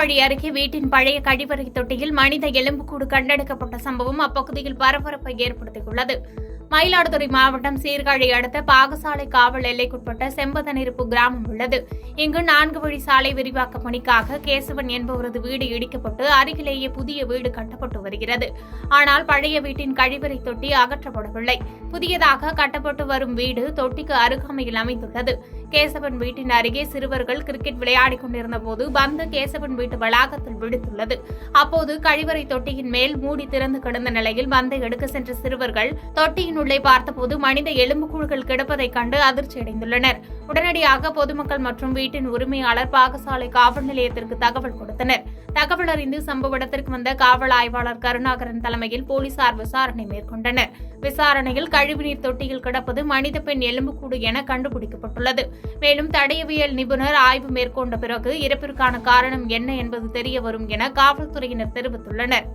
சீர்காழி அருகே வீட்டின் பழைய கழிவறை தொட்டியில் மனித எலும்புக்கூடு கண்டெடுக்கப்பட்ட சம்பவம் அப்பகுதியில் பரபரப்பை ஏற்படுத்தியுள்ளது. மயிலாடுதுறை மாவட்டம் சீர்காழி அடுத்த பாகசாலை காவல் எல்லைக்குட்பட்ட செம்பதனிருப்பு கிராமம் உள்ளது. இங்கு 4 வழி சாலை விரிவாக்க பணிக்காக கேசவன் என்பவரது வீடு இடிக்கப்பட்டு அருகிலேயே புதிய வீடு கட்டப்பட்டு வருகிறது. ஆனால் பழைய வீட்டின் கழிவறை தொட்டி அகற்றப்படவில்லை. புதியதாக கட்டப்பட்டு வரும் வீடு தொட்டிக்கு அருகாமையில் அமைந்துள்ளது. கேசவன் வீட்டின் அருகே சிறுவர்கள் கிரிக்கெட் விளையாடிக் கொண்டிருந்த போது பந்து கேசவன் வீட்டு வளாகத்தில் விழுந்துள்ளது. அப்போது கழிவறை தொட்டியின் மேல் மூடி திறந்து கிடந்த நிலையில் பந்தை எடுக்க சென்ற சிறுவர்கள் தொட்டியின் உள்ளே பார்த்தபோது மனித எலும்புக்கூடுகள் கிடப்பதைக் கண்டு அதிர்ச்சியடைந்துள்ளனர். உடனடியாக பொதுமக்கள் மற்றும் வீட்டின் உரிமையாளர் பாகசாலை காவல் நிலையத்திற்கு தகவல் கொடுத்தனர். தகவல் அறிந்து சம்பவ இடத்திற்கு வந்த காவல் ஆய்வாளர் கருணாகரன் தலைமையில் போலீசார் விசாரணை மேற்கொண்டனர். விசாரணையில் கழிவுநீர் தொட்டியில் கிடப்பது மனித பெண் எலும்புக்கூடு என கண்டுபிடிக்கப்பட்டுள்ளது. மேலும் தடயவியல் நிபுணர் ஆய்வு மேற்கொண்ட பிறகு இறப்பிற்கான காரணம் என்ன என்பது தெரியவரும் என காவல்துறையினர் தெரிவித்துள்ளனர்.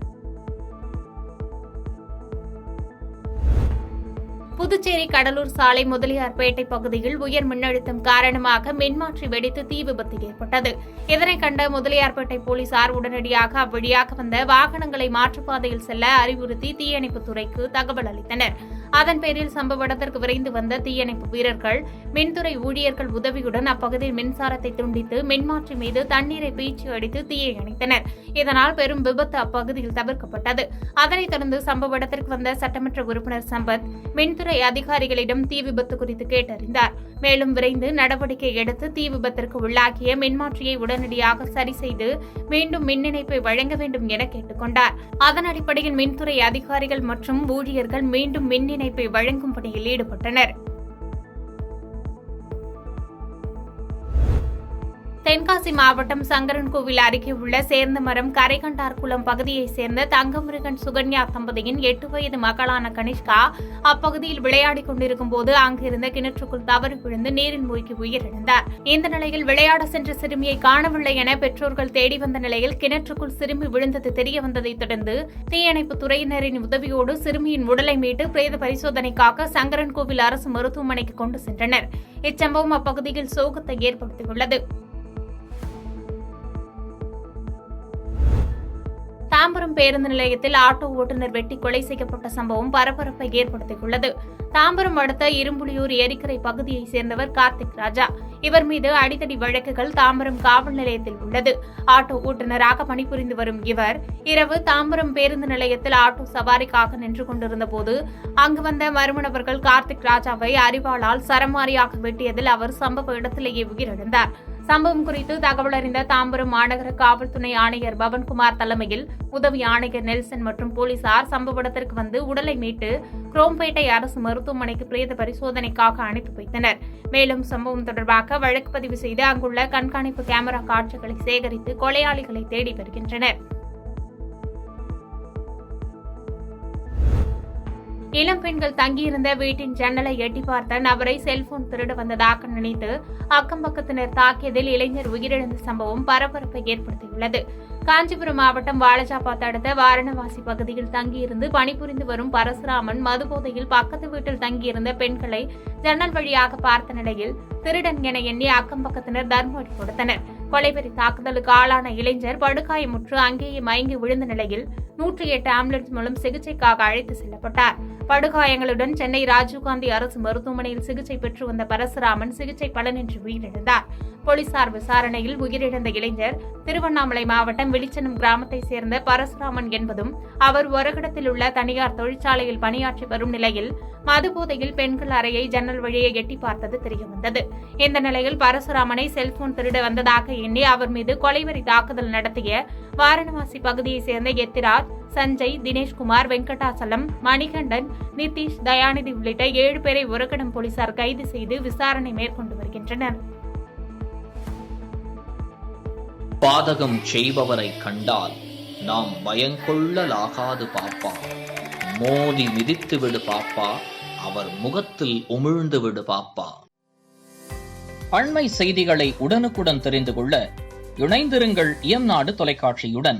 புதுச்சேரி கடலூர் சாலை முதலியார்பேட்டை பகுதியில் உயர் மின்னழுத்தம் காரணமாக மின்மாற்றி வெடித்து தீ விபத்து ஏற்பட்டது. இதனை கண்ட முதலியார்பேட்டை போலீசார் உடனடியாக அவ்வழியாக வந்த வாகனங்களை மாற்றுப்பாதையில் செல்ல அறிவுறுத்தி தீயணைப்புத் துறைக்கு தகவல் அளித்தனர். அதன் பேரில் சம்பவ இடத்திற்கு விரைந்து வந்த தீயணைப்பு வீரர்கள் மின்துறை ஊழியர்கள் உதவியுடன் அப்பகுதியில் மின்சாரத்தை துண்டித்து மின்மாற்றி மீது தண்ணீரை பீய்ச்சி அடித்து தீயை அணைத்தனர். இதனால் பெரும் விபத்து அப்பகுதியில் தவிர்க்கப்பட்டது. அதனைத் தொடர்ந்து சம்பவ இடத்திற்கு வந்த சட்டமன்ற உறுப்பினர் சம்பத் மின்துறை அதிகாரிகளிடம் தீ விபத்து குறித்து கேட்டறிந்தார். மேலும் விரைந்து நடவடிக்கை எடுத்து தீ விபத்திற்கு உள்ளாகிய மின்மாற்றியை உடனடியாக சரி செய்து மீண்டும் மின் இணைப்பை வழங்க வேண்டும் என கேட்டுக் கொண்டார். அதன் அடிப்படையில் மின்துறை அதிகாரிகள் மற்றும் ஊழியர்கள் மீண்டும் மின் இணைப்பை வழங்கும் பணியில் ஈடுபட்டனர். தென்காசி மாவட்டம் சங்கரன்கோவில் அருகே உள்ள சேர்ந்தமரம் கரைகண்டார்குளம் பகுதியைச் சேர்ந்த தங்கமுருகன் சுகன்யா தம்பதியின் 8 வயது மகளான கனிஷ்கா அப்பகுதியில் விளையாடிக் கொண்டிருக்கும் போது அங்கிருந்த கிணற்றுக்குள் தவறி விழுந்து நீரில் மூழ்கி உயிரிழந்தார். இந்த நிலையில் விளையாட சென்ற சிறுமியை காணவில்லை என பெற்றோர்கள் தேடி வந்த நிலையில் கிணற்றுக்குள் சிறுமி விழுந்தது தெரியவந்ததைத் தொடர்ந்து தீயணைப்புத் துறையினரின் உதவியோடு சிறுமியின் உடலை மீட்டு பிரேத பரிசோதனைக்காக சங்கரன்கோவில் அரசு மருத்துவமனைக்கு கொண்டு சென்றனர். இச்சம்பவம் அப்பகுதியில் சோகத்தை ஏற்படுத்தியுள்ளது. தாம்பரம் பேருந்து நிலையத்தில் ஆட்டோ ஓட்டுநர் வெட்டி கொலை செய்யப்பட்ட சம்பவம் பரபரப்பை ஏற்படுத்தியுள்ளது. தாம்பரம் அடுத்த இரும்புலியூர் ஏரிக்கரை பகுதியைச் சேர்ந்தவர் கார்த்திக் ராஜா. இவர் மீது அடிதடி வழக்குகள் தாம்பரம் காவல் நிலையத்தில் உள்ளது. ஆட்டோ ஓட்டுநராக பணிபுரிந்து வரும் இவர் இரவு தாம்பரம் பேருந்து நிலையத்தில் ஆட்டோ சவாரிக்காக நின்று கொண்டிருந்த போது அங்கு வந்த மர்ம நபர்கள் கார்த்திக் ராஜாவை அரிவாளால் சரமாரியாக வெட்டியதில் அவர் சம்பவ இடத்திலேயே உயிரிழந்தார். சம்பவம் குறித்து தகவல் அறிந்த தாம்பரம் மாநகர காவல் துணை ஆணையர் பவன்குமார் தலைமையில் உதவி ஆணையர் நெல்சன் மற்றும் போலீசார் சம்பவ இடத்திற்கு வந்து உடலை மீட்டு குரோம்பேட்டை அரசு மருத்துவமனைக்கு பிரேத பரிசோதனைக்காக அனுப்பி வைத்தனர். மேலும் சம்பவம் தொடர்பாக வழக்கு பதிவு செய்து அங்குள்ள கண்காணிப்பு கேமரா காட்சிகளை சேகரித்து கொலையாளிகளை தேடி வருகின்றனர். இளம் பெண்கள் தங்கியிருந்த வீட்டின் ஜன்னலை எட்டி பார்த்த நபரை செல்போன் திருட வந்ததாக நினைத்து அக்கம்பக்கத்தினர் தாக்கியதில் இளைஞர் உயிரிழந்த சம்பவம் பரபரப்பை ஏற்படுத்தியுள்ளது. காஞ்சிபுரம் மாவட்டம் வாலஜாபாத் அடுத்த வாரணவாசி பகுதியில் தங்கியிருந்து பணிபுரிந்து வரும் பரசுராமன் மதுபோதையில் பக்கத்து வீட்டில் தங்கியிருந்த பெண்களை ஜன்னல் வழியாக பார்த்த நிலையில் திருடன் என எண்ணி அக்கம்பக்கத்தினர் தர்மடி கொடுத்தனர். கொலைவெறி தாக்குதலுக்கு ஆளான இளைஞர் படுகாயமுற்று அங்கேயே மயங்கி விழுந்த நிலையில் 108 ஆம்புலன்ஸ் மூலம் சிகிச்சைக்காக அழைத்து செல்லப்பட்டார். படுகாயங்களுடன் சென்னை ராஜீவ்காந்தி அரசு மருத்துவமனையில் சிகிச்சை பெற்று வந்த பரசுராமன் சிகிச்சை பலனின்றி உயிரிழந்தார். போலீசார் விசாரணையில் உயிரிழந்த இளைஞர் திருவண்ணாமலை மாவட்டம் விளிச்சனம் கிராமத்தைச் சேர்ந்த பரசுராமன் என்பதும் அவர் ஒரகடத்தில் உள்ள தனியார் தொழிற்சாலையில் பணியாற்றி வரும் நிலையில் மதுபோதையில் பெண்கள் அறையை ஜன்னல் வழியை எட்டி பார்த்தது தெரியவந்தது. இந்த நிலையில் பரசுராமனை செல்போன் திருட வந்ததாக எண்ணி அவர் மீது கொலைவெறி தாக்குதல் நடத்திய வாரணவாசி பகுதியைச் சேர்ந்த எத்திராஜ், சஞ்சய், தினேஷ்குமார், வெங்கடாசலம், மணிகண்டன், நிதிஷ், தயாநிதி உள்ளிட்ட 7 பேரை ஒரகடம் போலீசார் கைது செய்து விசாரணை மேற்கொண்டு வருகின்றனர். பாதகம் செய்பவரை கண்டால் நாம் பயங்கொள்ளலாகாது பாப்பா. மோதி மிதித்து விடு பாப்பா, அவர் முகத்தில் உமிழ்ந்து விடு பாப்பா. அண்மை செய்திகளை உடனுக்குடன் தெரிந்து கொள்ள இணைந்திருங்கள் இயம்நாடு தொலைக்காட்சியுடன்.